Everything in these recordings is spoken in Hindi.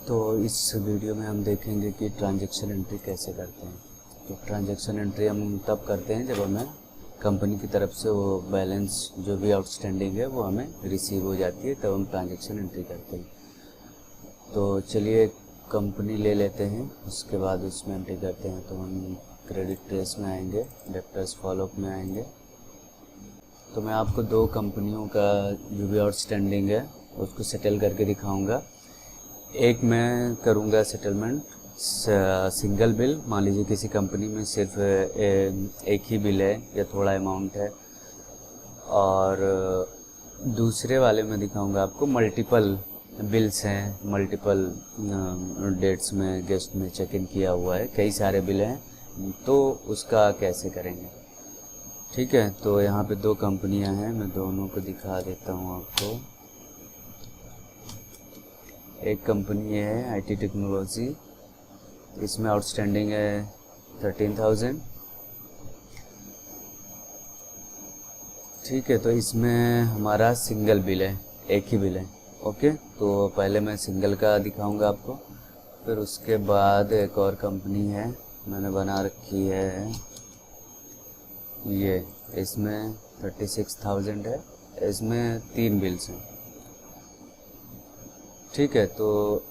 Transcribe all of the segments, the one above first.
तो इस वीडियो में हम देखेंगे कि ट्रांजैक्शन एंट्री कैसे करते हैं। तो ट्रांजैक्शन एंट्री हम तब करते हैं जब हमें कंपनी की तरफ से वो बैलेंस जो भी आउटस्टैंडिंग है वो हमें रिसीव हो जाती है, तब हम ट्रांजैक्शन एंट्री करते हैं। तो चलिए कंपनी ले लेते हैं, उसके बाद उसमें एंट्री करते हैं। तो हम क्रेडिट ट्रेस में आएंगे, डेप्टर्स फॉलोअप में आएंगे। तो मैं आपको दो कंपनियों का जो भी आउटस्टैंडिंग है उसको सेटल करके दिखाऊंगा। एक मैं करूंगा सेटलमेंट सिंगल बिल, मान लीजिए किसी कंपनी में सिर्फ एक ही बिल है या थोड़ा अमाउंट है, और दूसरे वाले में दिखाऊंगा आपको मल्टीपल बिल्स हैं, मल्टीपल डेट्स में गेस्ट ने चेक इन किया हुआ है, कई सारे बिल हैं, तो उसका कैसे करेंगे। ठीक है, तो यहाँ पे दो कंपनियां हैं, मैं दोनों को दिखा देता हूँ आपको। एक कंपनी है आईटी टेक्नोलॉजी, इसमें आउटस्टैंडिंग है 13,000। ठीक है, तो इसमें हमारा सिंगल बिल है, एक ही बिल है। ओके, तो पहले मैं सिंगल का दिखाऊंगा आपको, फिर उसके बाद एक और कंपनी है मैंने बना रखी है, ये इसमें 36,000 है, इसमें 3 बिल्स हैं। ठीक है, तो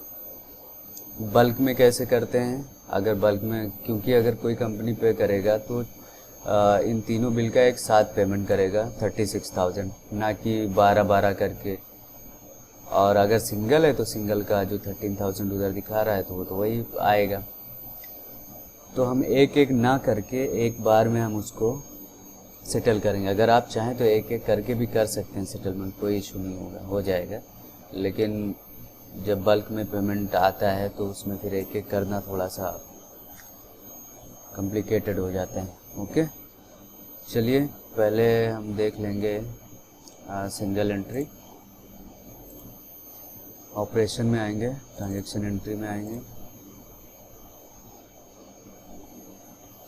बल्क में कैसे करते हैं। अगर बल्क में, क्योंकि अगर कोई कंपनी पे करेगा तो इन तीनों बिल का एक साथ पेमेंट करेगा 36,000, ना कि 12-12 करके। और अगर सिंगल है तो सिंगल का जो 13,000 उधर दिखा रहा है तो वो तो वही आएगा। तो हम एक एक ना करके एक बार में हम उसको सेटल करेंगे। अगर आप चाहें तो एक एक करके भी कर सकते हैं सेटलमेंट, कोई इशू नहीं होगा, हो जाएगा। लेकिन जब बल्क में पेमेंट आता है तो उसमें फिर एक एक करना थोड़ा सा कॉम्प्लिकेटेड हो जाता है। ओके, चलिए पहले हम देख लेंगे सिंगल एंट्री। ऑपरेशन में आएंगे, ट्रांजैक्शन एंट्री में आएंगे,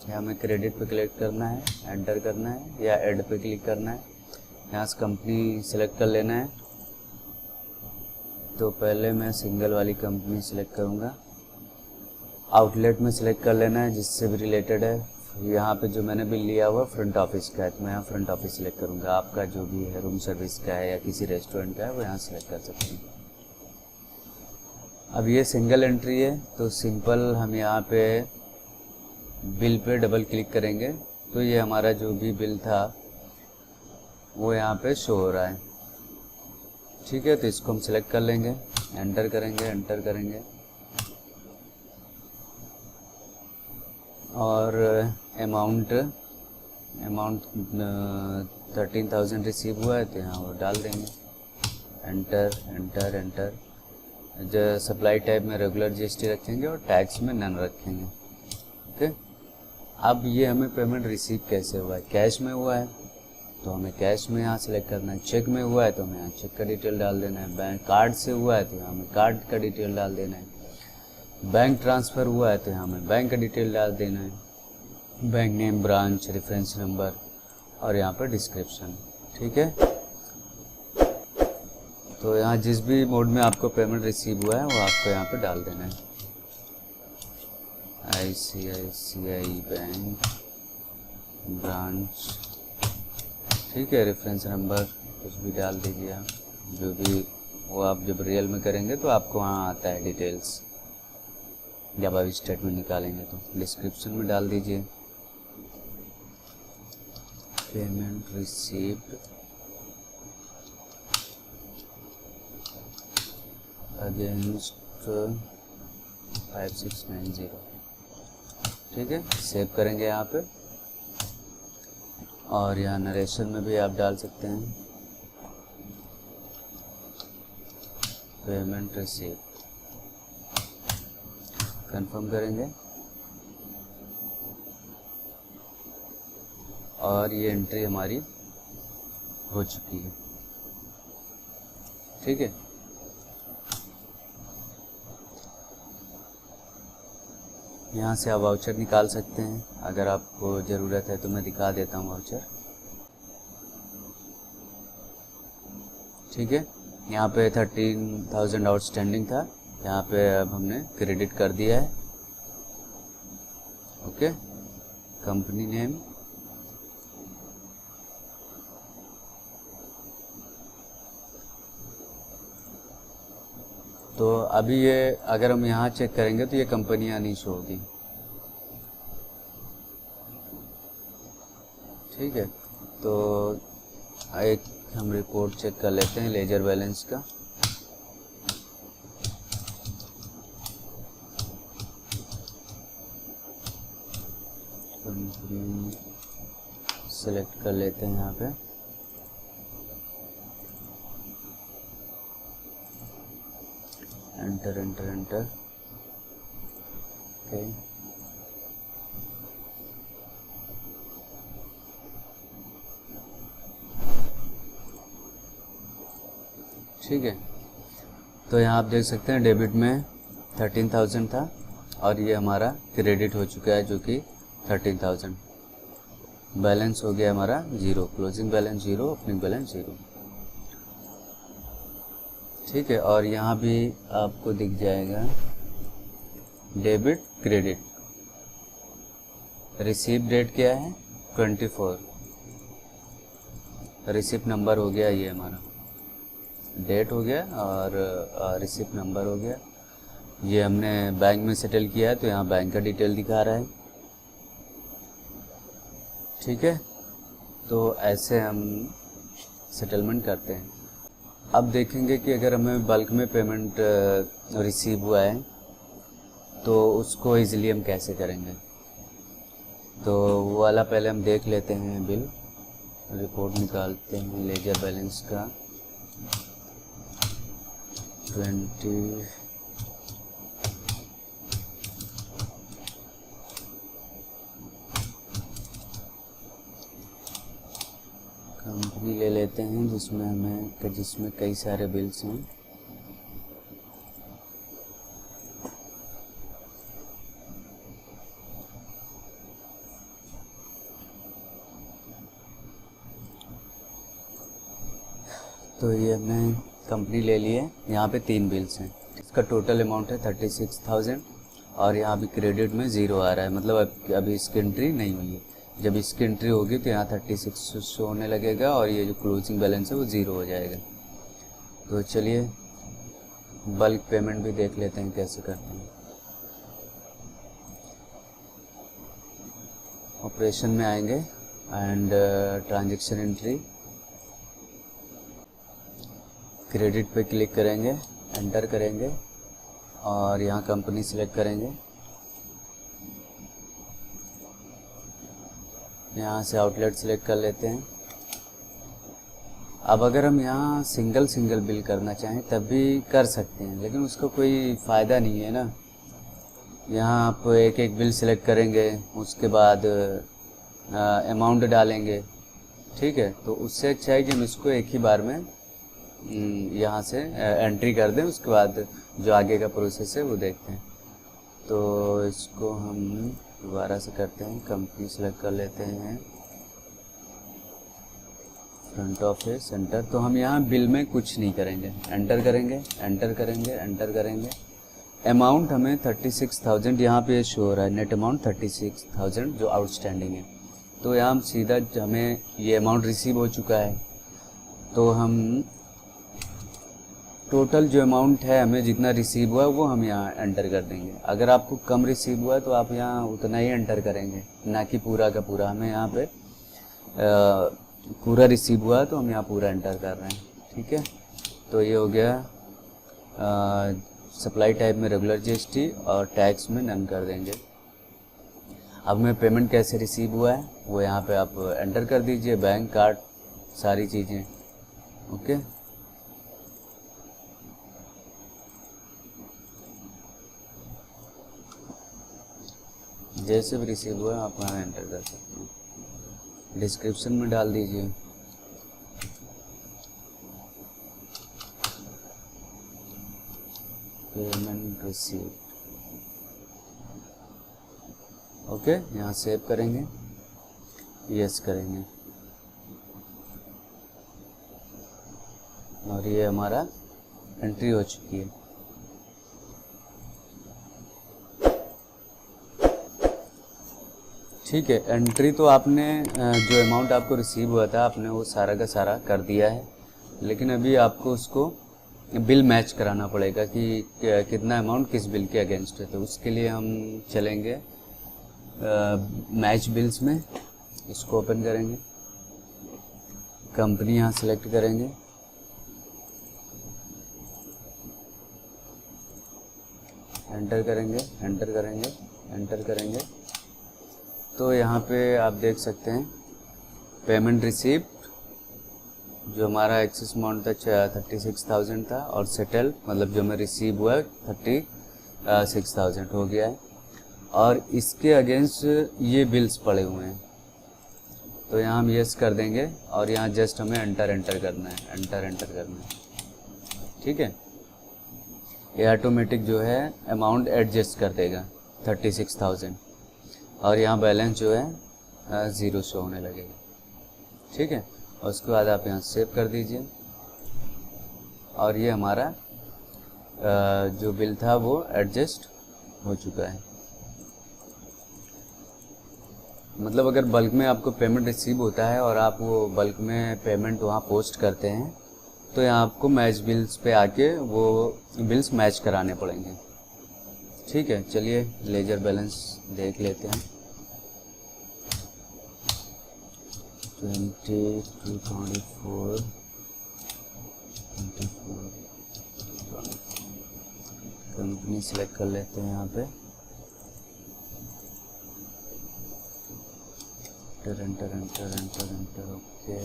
यहाँ हमें क्रेडिट पे क्लिक करना है, एंटर करना है, या ऐड पे क्लिक करना है। यहाँ से कंपनी सेलेक्ट कर लेना है। तो पहले मैं सिंगल वाली कंपनी सेलेक्ट करूँगा। आउटलेट में सिलेक्ट कर लेना है जिससे भी रिलेटेड है। यहाँ पे जो मैंने बिल लिया हुआ फ्रंट ऑफिस का है, तो मैं यहाँ फ्रंट ऑफिस सिलेक्ट करूँगा। आपका जो भी है, रूम सर्विस का है या किसी रेस्टोरेंट का है, वो यहाँ सिलेक्ट कर सकते हैं। अब ये सिंगल एंट्री है, तो सिंपल हम यहाँ पे बिल पे डबल क्लिक करेंगे तो ये हमारा जो भी बिल था वो यहाँ पे शो हो रहा है। ठीक है, तो इसको हम सिलेक्ट कर लेंगे, एंटर करेंगे, एंटर करेंगे, और अमाउंट 13,000 रिसीव हुआ है तो यहाँ वो डाल देंगे, एंटर एंटर एंटर। जो सप्लाई टाइप में रेगुलर जीएसटी रखेंगे और टैक्स में नन रखेंगे। ओके, अब ये हमें पेमेंट रिसीव कैसे हुआ है। कैश में हुआ है तो हमें कैश में यहाँ सेलेक्ट करना है, चेक में हुआ है तो हमें यहाँ चेक का डिटेल डाल देना है, बैंक कार्ड से हुआ है तो यहाँ हमें कार्ड का डिटेल डाल देना है, बैंक ट्रांसफ़र हुआ है तो यहाँ हमें बैंक का डिटेल डाल देना है, bank name, branch, reference number, और यहाँ पर डिस्क्रिप्शन। ठीक है, तो यहाँ जिस भी मोड में आपको पेमेंट रिसीव हुआ है वो आपको यहाँ पर डाल देना है। ICICI बैंक ब्रांच, ठीक है, रेफरेंस नंबर कुछ भी डाल दीजिए आप, जो भी वो आप जब रियल में करेंगे तो आपको वहाँ आता है डिटेल्स, जब आप स्टेटमेंट निकालेंगे तो डिस्क्रिप्शन में डाल दीजिए पेमेंट रिसीव्ड अगेंस्ट 5690। ठीक है, सेव करेंगे यहाँ पे, और यहाँ नरेशन में भी आप डाल सकते हैं पेमेंट रिसीव, कंफर्म करेंगे, और ये एंट्री हमारी हो चुकी है। ठीक है, यहाँ से आप वाउचर निकाल सकते हैं, अगर आपको ज़रूरत है तो मैं दिखा देता हूँ वाउचर। ठीक है, यहाँ पे 13,000 आउटस्टैंडिंग था, यहाँ पे अब हमने क्रेडिट कर दिया है। ओके, कंपनी नेम, तो अभी ये अगर हम यहाँ चेक करेंगे तो ये कंपनियाँ नहीं शो होगी। ठीक है, तो एक हम रिपोर्ट चेक कर लेते हैं लेजर बैलेंस का। कंपनी सेलेक्ट कर लेते हैं यहाँ पे, एंटर एंटर एंटर। ओके, ठीक है, तो यहाँ आप देख सकते हैं डेबिट में 13,000 था और ये हमारा क्रेडिट हो चुका है जो कि 13,000। बैलेंस हो गया हमारा 0, क्लोजिंग बैलेंस 0, ओपनिंग बैलेंस 0। ठीक है, और यहाँ भी आपको दिख जाएगा डेबिट क्रेडिट। रिसीव डेट क्या है 24, रिसिप्ट नंबर हो गया ये हमारा, डेट हो गया और रिसिप्ट नंबर हो गया। ये हमने बैंक में सेटल किया है तो यहाँ बैंक का डिटेल दिखा रहा है। ठीक है, तो ऐसे हम सेटलमेंट करते हैं। अब देखेंगे कि अगर हमें बल्क में पेमेंट रिसीव हुआ है तो उसको इजीली हम कैसे करेंगे, तो वो वाला पहले हम देख लेते हैं। बिल रिपोर्ट निकालते हैं लेजर बैलेंस का 20 कंपनी ले लेते हैं जिसमें कई सारे बिल्स हैं। तो ये हमने कंपनी ले ली है, यहाँ पे 3 बिल्स हैं, इसका टोटल अमाउंट है 36,000 और यहाँ भी क्रेडिट में 0 आ रहा है, मतलब अभी इसकी एंट्री नहीं हुई है। जब इसकी एंट्री होगी तो यहाँ 36 शो होने लगेगा और ये जो क्लोजिंग बैलेंस है वो 0 हो जाएगा। तो चलिए बल्क पेमेंट भी देख लेते हैं कैसे करते हैं। ऑपरेशन में आएंगे एंड ट्रांजैक्शन एंट्री, क्रेडिट पे क्लिक करेंगे, एंटर करेंगे और यहाँ कंपनी सिलेक्ट करेंगे। यहाँ से आउटलेट सिलेक्ट कर लेते हैं। अब अगर हम यहाँ सिंगल बिल करना चाहें तब भी कर सकते हैं, लेकिन उसका कोई फ़ायदा नहीं है ना। यहाँ आप एक बिल सिलेक्ट करेंगे, उसके बाद अमाउंट डालेंगे। ठीक है, तो उससे अच्छा है कि हम इसको एक ही बार में यहाँ से एंट्री कर दें, उसके बाद जो आगे का प्रोसेस है वो देखते हैं। तो इसको हम दोबारा से करते हैं, कंपनी सेलेक्ट कर लेते हैं, फ्रंट ऑफिस, एंटर। तो हम यहाँ बिल में कुछ नहीं करेंगे, एंटर करेंगे, एंटर करेंगे, एंटर करेंगे। अमाउंट हमें 36,000 यहाँ पे शो हो रहा है, नेट अमाउंट 36,000 जो आउटस्टैंडिंग है। तो यहाँ हम सीधा, हमें ये अमाउंट रिसीव हो चुका है, तो हम टोटल जो अमाउंट है हमें जितना रिसीव हुआ वो हम यहाँ एंटर कर देंगे। अगर आपको कम रिसीव हुआ तो आप यहाँ उतना ही एंटर करेंगे, ना कि पूरा का पूरा। हमें यहाँ पे पूरा रिसीव हुआ तो हम यहाँ पूरा एंटर कर रहे हैं। ठीक है, तो ये हो गया। सप्लाई टाइप में रेगुलर जीएसटी और टैक्स में नन कर देंगे। अब हमें पेमेंट कैसे रिसीव हुआ है वो यहाँ पे आप एंटर कर दीजिए, बैंक, कार्ड, सारी चीज़ें। ओके, जैसे भी रिसीव हुआ आप वहाँ एंटर कर सकते हैं। डिस्क्रिप्शन में डाल दीजिए। Payment receive. ओके, यहाँ सेव करेंगे, यस करेंगे और ये हमारा एंट्री हो चुकी है। ठीक है, एंट्री तो आपने जो अमाउंट आपको रिसीव हुआ था आपने वो सारा का सारा कर दिया है, लेकिन अभी आपको उसको बिल मैच कराना पड़ेगा कि कितना अमाउंट किस बिल के अगेंस्ट है। तो उसके लिए हम चलेंगे मैच बिल्स में, इसको ओपन करेंगे, कंपनी यहाँ सेलेक्ट करेंगे, एंटर करेंगे, एंटर करेंगे, एंटर करेंगे। तो यहाँ पे आप देख सकते हैं पेमेंट रिसीप्ट जो हमारा एक्सेस अमाउंट था 36,000 था, और सेटल मतलब जो मैं रिसीव हुआ 36,000 हो गया है। और इसके अगेंस्ट ये बिल्स पड़े हुए हैं, तो यहाँ हम यस कर देंगे और यहाँ जस्ट हमें एंटर एंटर करना है, एंटर एंटर करना है। ठीक है, ये ऑटोमेटिक जो है अमाउंट एडजस्ट कर देगा 36,000, और यहाँ बैलेंस जो है 0 शो होने लगेगा। ठीक है, और उसके बाद आप यहाँ सेव कर दीजिए, और ये हमारा जो बिल था वो एडजस्ट हो चुका है। मतलब अगर बल्क में आपको पेमेंट रिसीव होता है और आप वो बल्क में पेमेंट वहाँ पोस्ट करते हैं, तो यहाँ आपको मैच बिल्स पे आके वो बिल्स मैच कराने पड़ेंगे। ठीक है, चलिए लेजर बैलेंस देख लेते हैं। 20, 224, 24, कंपनी सेलेक्ट कर लेते हैं यहाँ पे, enter enter enter enter enter, okay.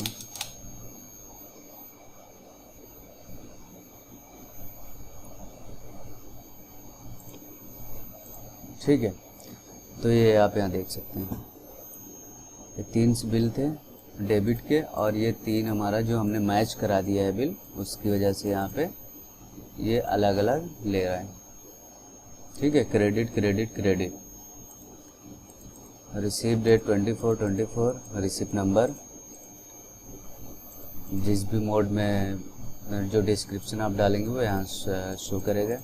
ठीक है, तो ये आप यहाँ देख सकते हैं ये 3 बिल थे डेबिट के, और ये 3 हमारा जो हमने मैच करा दिया है बिल, उसकी वजह से यहाँ पे ये अलग अलग ले रहा है। ठीक है, credit credit credit, receive date 24/24, receipt number जिस भी मोड में जो डिस्क्रिप्शन आप डालेंगे वो यहाँ शो करेगा,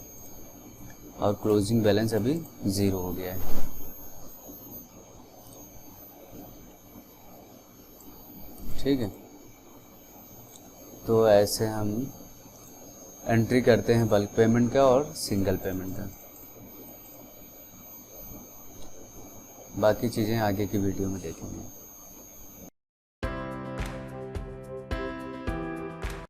और क्लोजिंग बैलेंस अभी 0 हो गया है। ठीक है, तो ऐसे हम एंट्री करते हैं बल्क पेमेंट का और सिंगल पेमेंट का। बाकी चीज़ें आगे की वीडियो में देखेंगे।